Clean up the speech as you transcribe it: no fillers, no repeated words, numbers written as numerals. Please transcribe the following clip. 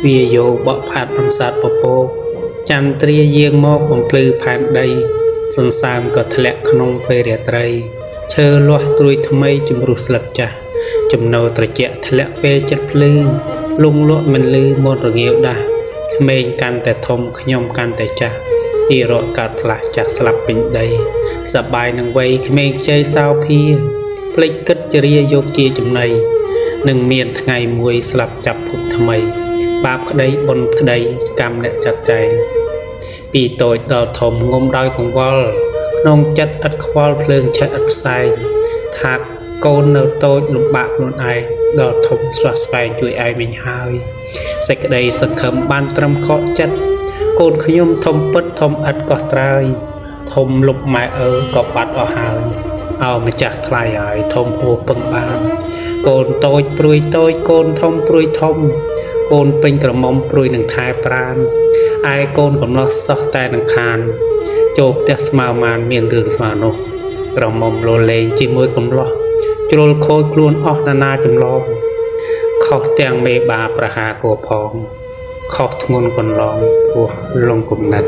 វាយកបក់ផាត់អង្សាតពពកចន្ទ្រាយាងមកបំភ្លឺផែនដីសន្សើមក៏ធ្លាក់ក្នុងពេលរាត្រីឈើលាស់ត្រួយថ្មីជំរុះស្លឹកចាស់ចំណោត្រជាក់ធ្លាក់ពេលចិត្តភ្លឺលងលក់មិនលឺមនរងាវដាស់ក្មេងកាន់តែធំខ្ញុំកាន់តែចាស់ទីរកកើតផ្លាស់ចាស់ស្លាប់ពេញដីសបាយនឹងវ័យក្មេងខ្ចីសោភាភ្លេចគិតចរិយាយកជាចំណៃនឹងមានថ្ងៃមួយស្លាប់ចាប់ភពថ្មីបាបក្តីបុណ្យក្តីកម្មអ្នកចាត់ចែងពីតូចដល់ធំងុំដោយកង្វល់ក្នុងចិត្តឥតខ្វល់ភ្លើងឆេះឥតផ្សែងថាកូននៅតូចលំបាកខ្លួនឯងដល់ធំស្វះស្វែងជួយឯងវិញហើយសេចក្តីសង្ឃឹមបានត្រឹមខកចិត្តកូនខ្ញុំធំពិតធំឥតក៏ត្រើយធំលុបម៉ែឪក៏បាត់អស់ហើយអោម្ចាស់ថ្លៃហើយធំហួពឹងបានកូនតូចព្រួយតូចកូនធំព្រួយធំកូនពេញក្រមុំព្រួយនឹងថែប្រានឯកូនកំណោះសោះតែនឹងខានចូលផ្ទះស្មៅមានមានរឿងស្មើនោះក្រមុំលោលេងជាមួយកំឡោះជ្រុលខូចខ្លួនអស់ណានាចម្លងខុសទាំងមេបាប្រហាគោផងខុសធ្ងន់កន្លងពោះលងគំនិត